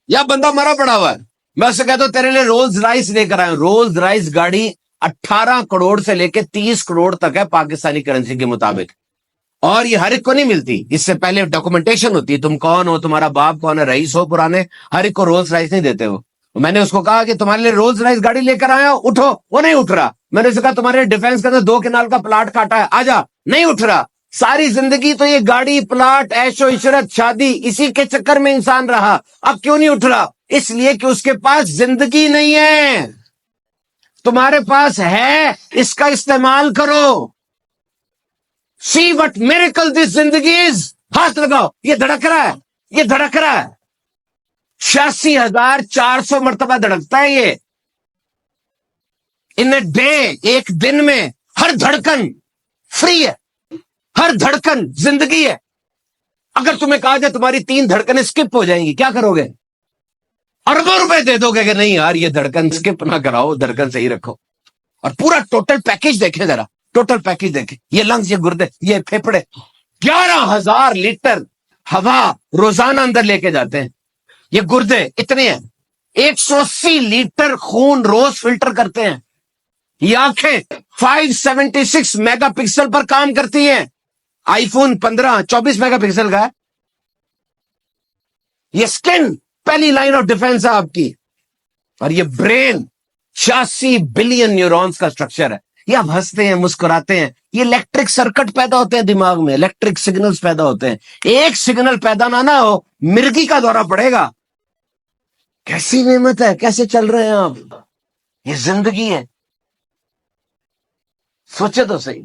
یا بندہ مرا پڑا ہوا ہے. میں اسے کہتا ہوں تیرے لیے رولز رائس لے کر آیا ہوں. رولز رائس گاڑی 18 کروڑ سے لے کے 30 کروڑ تک ہے پاکستانی کرنسی کے مطابق, اور یہ ہر ایک کو نہیں ملتی. اس سے پہلے ڈاکومنٹیشن ہوتی ہے, تم کون ہو, تمہارا باپ کون ہے, رئیس ہو پرانے, ہر ایک کو رولز رائس نہیں دیتے ہو. میں نے اس کو کہا کہ تمہارے لیے رولز رائس گاڑی لے کر آیا ہوں, اٹھو. وہ نہیں اٹھ رہا. میں نے اسے کہا تمہارے ڈیفینس کے اندر 2 کنال کا پلاٹ کاٹا ہے, آجا. نہیں اٹھ رہا. ساری زندگی تو یہ گاڑی, پلاٹ, عیش و عشرت, شادی, اسی کے چکر میں انسان رہا. اب کیوں نہیں اٹھ رہا؟ اس لیے کہ اس کے پاس زندگی نہیں ہے. تمہارے پاس ہے, اس کا استعمال کرو. سی وٹ میریکل دس زندگی از. ہاتھ لگاؤ, یہ دھڑک رہا ہے, یہ دھڑک رہا ہے. 86,400 مرتبہ دھڑکتا ہے یہ ان اے ڈے, ایک دن میں. ہر دھڑکن فری ہے, ہر دھڑکن زندگی ہے. اگر تمہیں کہا جائے تمہاری 3 دھڑکنیں سکپ ہو جائیں گی, کیا کرو گے؟ اربوں روپے دے دو گے کہ نہیں یار یہ دھڑکن سکپ نہ کراؤ, دھڑکن صحیح رکھو. اور پورا ٹوٹل پیکج دیکھیں ذرا, ٹوٹل پیکج دیکھیں. یہ لنگس, یہ گردے, یہ پھیپڑے, 11,000 لیٹر ہوا روزانہ اندر لے کے جاتے ہیں. یہ گردے اتنے ہیں, 180 لیٹر خون روز فلٹر کرتے ہیں. یہ آنکھیں 576 میگا پکسل پر کام کرتی ہیں. آئی فون 15 24 میگا پکسل کا ہے. یہ سکن پہلی لائن آف ڈیفنس ہے آپ کی. اور یہ برین 86 بلین نیورونز کا سٹرکچر ہے. یہ آپ ہنستے ہیں, مسکراتے ہیں, یہ الیکٹرک سرکٹ پیدا ہوتے ہیں دماغ میں, الیکٹرک سگنلز پیدا ہوتے ہیں. ایک سگنل پیدا نہ ہو, مرگی کا دورہ پڑے گا. کیسی نعمت ہے, کیسے چل رہے ہیں آپ؟ یہ زندگی ہے. سوچے تو صحیح.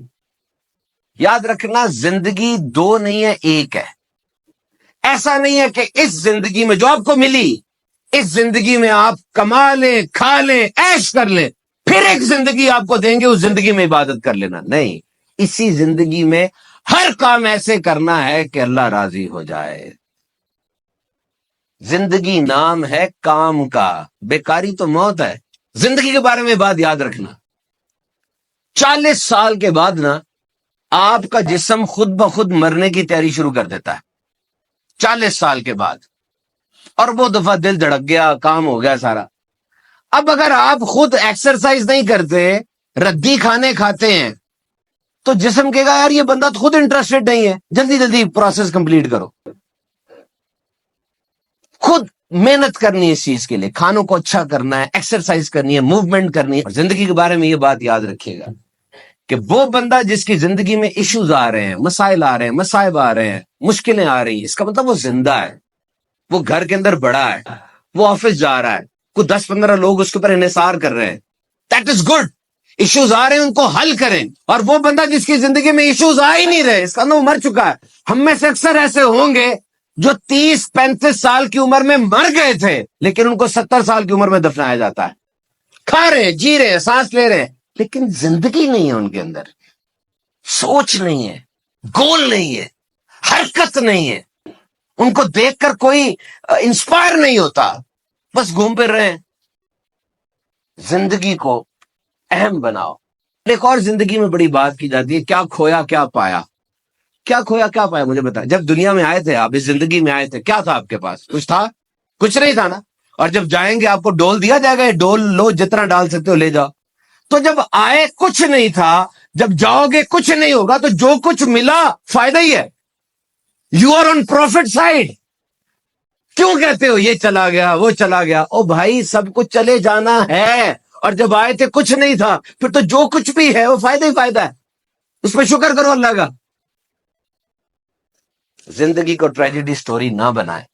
یاد رکھنا, زندگی 2 نہیں ہے, 1 ہے. ایسا نہیں ہے کہ اس زندگی میں جو آپ کو ملی, اس زندگی میں آپ کما لیں, کھا لیں, عیش کر لیں, پھر ایک زندگی آپ کو دیں گے, اس زندگی میں عبادت کر لینا. نہیں, اسی زندگی میں ہر کام ایسے کرنا ہے کہ اللہ راضی ہو جائے. زندگی نام ہے کام کا, بیکاری تو موت ہے. زندگی کے بارے میں بات یاد رکھنا. 40 سال کے بعد نا آپ کا جسم خود بخود مرنے کی تیاری شروع کر دیتا ہے. 40 سال کے بعد. اور وہ دفعہ دل دھڑک گیا, کام ہو گیا سارا. اب اگر آپ خود ایکسرسائز نہیں کرتے, ردی کھانے کھاتے ہیں, تو جسم کہے گا یار یہ بندہ تو خود انٹرسٹڈ نہیں ہے, جلدی جلدی پروسیس کمپلیٹ کرو. خود محنت کرنی ہے اس چیز کے لیے, کھانوں کو اچھا کرنا ہے, ایکسرسائز کرنی ہے, موومنٹ کرنی ہے. اور زندگی کے بارے میں یہ بات یاد رکھیے گا کہ وہ بندہ جس کی زندگی میں ایشوز آ رہے ہیں, مسائل آ رہے ہیں, مصائب آ رہے ہیں, مشکلیں آ رہی ہیں, اس کا مطلب وہ زندہ ہے, وہ گھر کے اندر بڑا ہے, وہ آفس جا رہا ہے, کوئی 10-15 لوگ اس کے اوپر انحصار کر رہے ہیں. That is good. ایشوز آ رہے ہیں ان کو حل کریں. اور وہ بندہ جس کی زندگی میں ایشوز آ ہی نہیں رہے, اس کا نام مر چکا ہے. ہم میں سے اکثر ایسے ہوں گے جو 30-35 سال کی عمر میں مر گئے تھے, لیکن ان کو 70 سال کی عمر میں دفنایا جاتا ہے. کھا رہے, جی رہے, سانس لے رہے, لیکن زندگی نہیں ہے ان کے اندر, سوچ نہیں ہے, گول نہیں ہے, حرکت نہیں ہے. ان کو دیکھ کر کوئی انسپائر نہیں ہوتا, بس گھوم پھر رہے ہیں. زندگی کو اہم بناؤ. ایک اور زندگی میں بڑی بات کی جاتی ہے, کیا کھویا کیا پایا. کیا کھویا کیا پایا مجھے بتا. جب دنیا میں آئے تھے آپ, اس زندگی میں آئے تھے, کیا تھا آپ کے پاس؟ کچھ تھا؟ کچھ نہیں تھا نا. اور جب جائیں گے آپ کو ڈول دیا جائے گا, یہ ڈول لو, جتنا ڈال سکتے ہو لے جاؤ. تو جب آئے کچھ نہیں تھا, جب جاؤ گے کچھ نہیں ہوگا, تو جو کچھ ملا فائدہ ہی ہے. You are on profit side. کیوں کہتے ہو یہ چلا گیا وہ چلا گیا؟ او بھائی, سب کچھ چلے جانا ہے. اور جب آئے تھے کچھ نہیں تھا, پھر تو جو کچھ بھی ہے وہ فائدہ ہی فائدہ ہے. اس پہ شکر کرو اللہ کا. زندگی کو ٹریجڈی سٹوری نہ بنائے.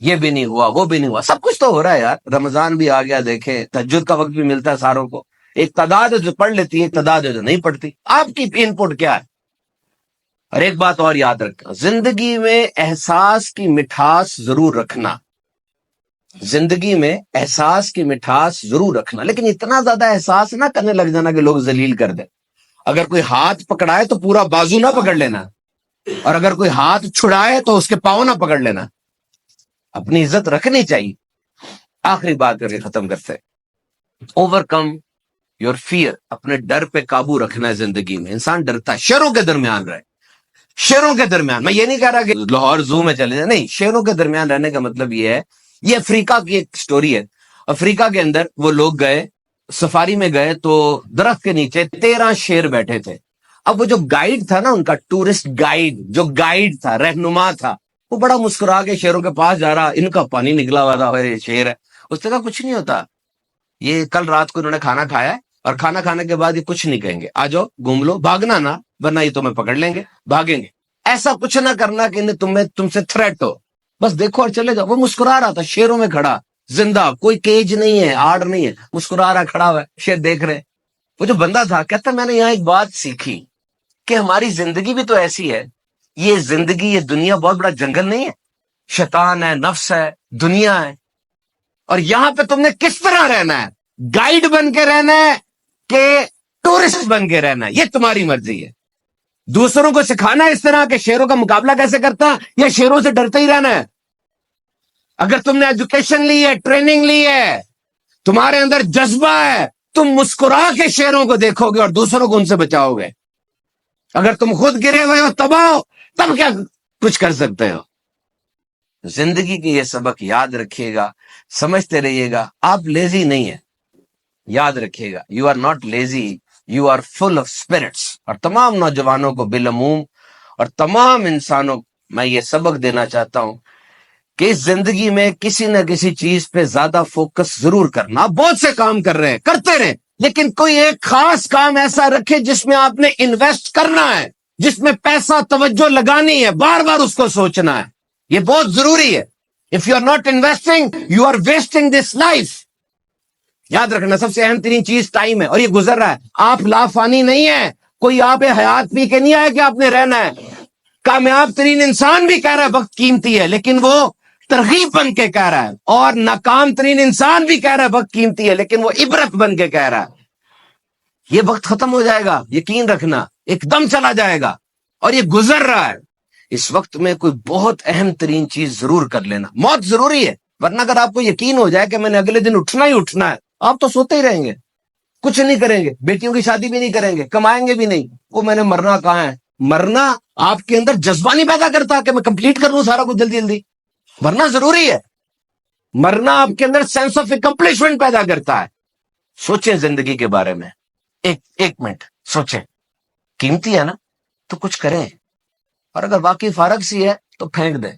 یہ بھی نہیں ہوا, وہ بھی نہیں ہوا, سب کچھ تو ہو رہا ہے یار. رمضان بھی آ گیا, دیکھیں تہجد کا وقت بھی ملتا ہے ساروں کو. ایک تعداد ہے جو پڑھ لیتی ہے, ایک تعداد ہے جو نہیں پڑھتی. آپ کی ان پٹ کیا ہے؟ اور ایک بات اور یاد رکھنا, زندگی میں احساس کی مٹھاس ضرور رکھنا. زندگی میں احساس کی مٹھاس ضرور رکھنا, لیکن اتنا زیادہ احساس نہ کرنے لگ جانا کہ لوگ ذلیل کر دیں. اگر کوئی ہاتھ پکڑائے تو پورا بازو نہ پکڑ لینا, اور اگر کوئی ہاتھ چھڑائے تو اس کے پاؤں نہ پکڑ لینا. اپنی عزت رکھنی چاہیے. آخری بات کر کے ختم کرتے, اوور کم یور فیئر. اپنے ڈر پہ قابو رکھنا ہے. زندگی میں انسان ڈرتا ہے, شیروں کے درمیان رہے, شیروں کے درمیان. میں یہ نہیں کہہ رہا کہ لاہور زو میں چلے جائیں, نہیں, شیروں کے درمیان رہنے کا مطلب یہ ہے یہ افریقہ کی ایک سٹوری ہے. افریقہ کے اندر وہ لوگ گئے, سفاری میں گئے, تو درخت کے نیچے 13 شیر بیٹھے تھے. اب وہ جو گائیڈ تھا نا ان کا, ٹورسٹ گائیڈ جو گائیڈ تھا, رہنما تھا, وہ بڑا مسکرا کے شیروں کے پاس جا رہا, ان کا پانی نکلا ہوا تھا, یہ شیر ہے. اس نے کہا کچھ نہیں ہوتا, یہ کل رات کو انہوں نے کھانا کھایا ہے, اور کھانا کھانے کے بعد یہ کچھ نہیں کہیں گے, آ جاؤ گھوم لو, بھاگنا نا ورنہ یہ تمہیں پکڑ لیں گے, بھاگیں گے. ایسا کچھ نہ کرنا کہ تم سے تھریٹ ہو, بس دیکھو اور چلے جاؤ. وہ مسکرا رہا تھا شیروں میں کھڑا, زندہ, کوئی کیج نہیں ہے, آڑ نہیں ہے, مسکرا رہا, کھڑا ہوا ہے, شیر دیکھ رہے. وہ جو بندہ تھا کہتا میں نے یہاں ایک بات سیکھی کہ ہماری زندگی بھی تو ایسی ہے, یہ زندگی, یہ دنیا بہت بڑا جنگل نہیں ہے, شیطان ہے, نفس ہے, دنیا ہے, اور یہاں پہ تم نے کس طرح رہنا ہے, گائیڈ بن کے رہنا ہے کہ ٹورسٹ بن کے رہنا ہے, یہ تمہاری مرضی ہے. دوسروں کو سکھانا ہے اس طرح کہ شیروں کا مقابلہ کیسے کرتا, یا شیروں سے ڈرتے ہی رہنا ہے. اگر تم نے ایجوکیشن لی ہے, ٹریننگ لی ہے, تمہارے اندر جذبہ ہے, تم مسکرا کے شیروں کو دیکھو گے اور دوسروں کو ان سے بچاؤ گے. اگر تم خود گرے ہوئے ہو, تباہ ہو, تب کیا کچھ کر سکتے ہو. زندگی کے یہ سبق یاد رکھیے گا, سمجھتے رہیے گا. آپ لیزی نہیں ہیں, یاد رکھیے گا, you are not lazy, you are full of spirits. اور تمام نوجوانوں کو بالعموم اور تمام انسانوں میں یہ سبق دینا چاہتا ہوں کہ اس زندگی میں کسی نہ کسی چیز پہ زیادہ فوکس ضرور کرنا. آپ بہت سے کام کر رہے ہیں, کرتے رہیں, لیکن کوئی ایک خاص کام ایسا رکھے جس میں آپ نے انویسٹ کرنا ہے, جس میں پیسہ توجہ لگانی ہے, بار بار اس کو سوچنا ہے. یہ بہت ضروری ہے. If you are not investing, you are wasting this life. یاد رکھنا سب سے اہم ترین چیز ٹائم ہے, اور یہ گزر رہا ہے. آپ لافانی نہیں ہے, کوئی آپ حیات پی کے نہیں آیا کہ آپ نے رہنا ہے. کامیاب ترین انسان بھی کہہ رہا ہے وقت قیمتی ہے, لیکن وہ ترغیب بن کے کہہ رہا ہے. اور ناکام ترین انسان بھی کہہ رہا ہے وقت قیمتی ہے, لیکن وہ عبرت بن کے کہہ رہا ہے. یہ وقت ختم ہو جائے گا, یقین رکھنا, ایک دم چلا جائے گا, اور یہ گزر رہا ہے. اس وقت میں کوئی بہت اہم ترین چیز ضرور کر لینا. موت ضروری ہے, ورنہ اگر آپ کو یقین ہو جائے کہ میں نے اگلے دن اٹھنا ہی اٹھنا ہے, آپ تو سوتے ہی رہیں گے, کچھ نہیں کریں گے, بیٹیوں کی شادی بھی نہیں کریں گے, کمائیں گے بھی نہیں. وہ میں نے مرنا کہاں ہے. مرنا آپ کے اندر جذبہ نہیں پیدا کرتا کہ میں کمپلیٹ کر لوں سارا کچھ جلدی جلدی. مرنا ضروری ہے. مرنا آپ کے اندر سینس آف اکمپلشمنٹ پیدا کرتا ہے. سوچیں زندگی کے بارے میں, ایک منٹ سوچیں. قیمتی ہے نا, تو کچھ کریں, اور اگر واقعی فارغ سی ہے تو پھینک دیں.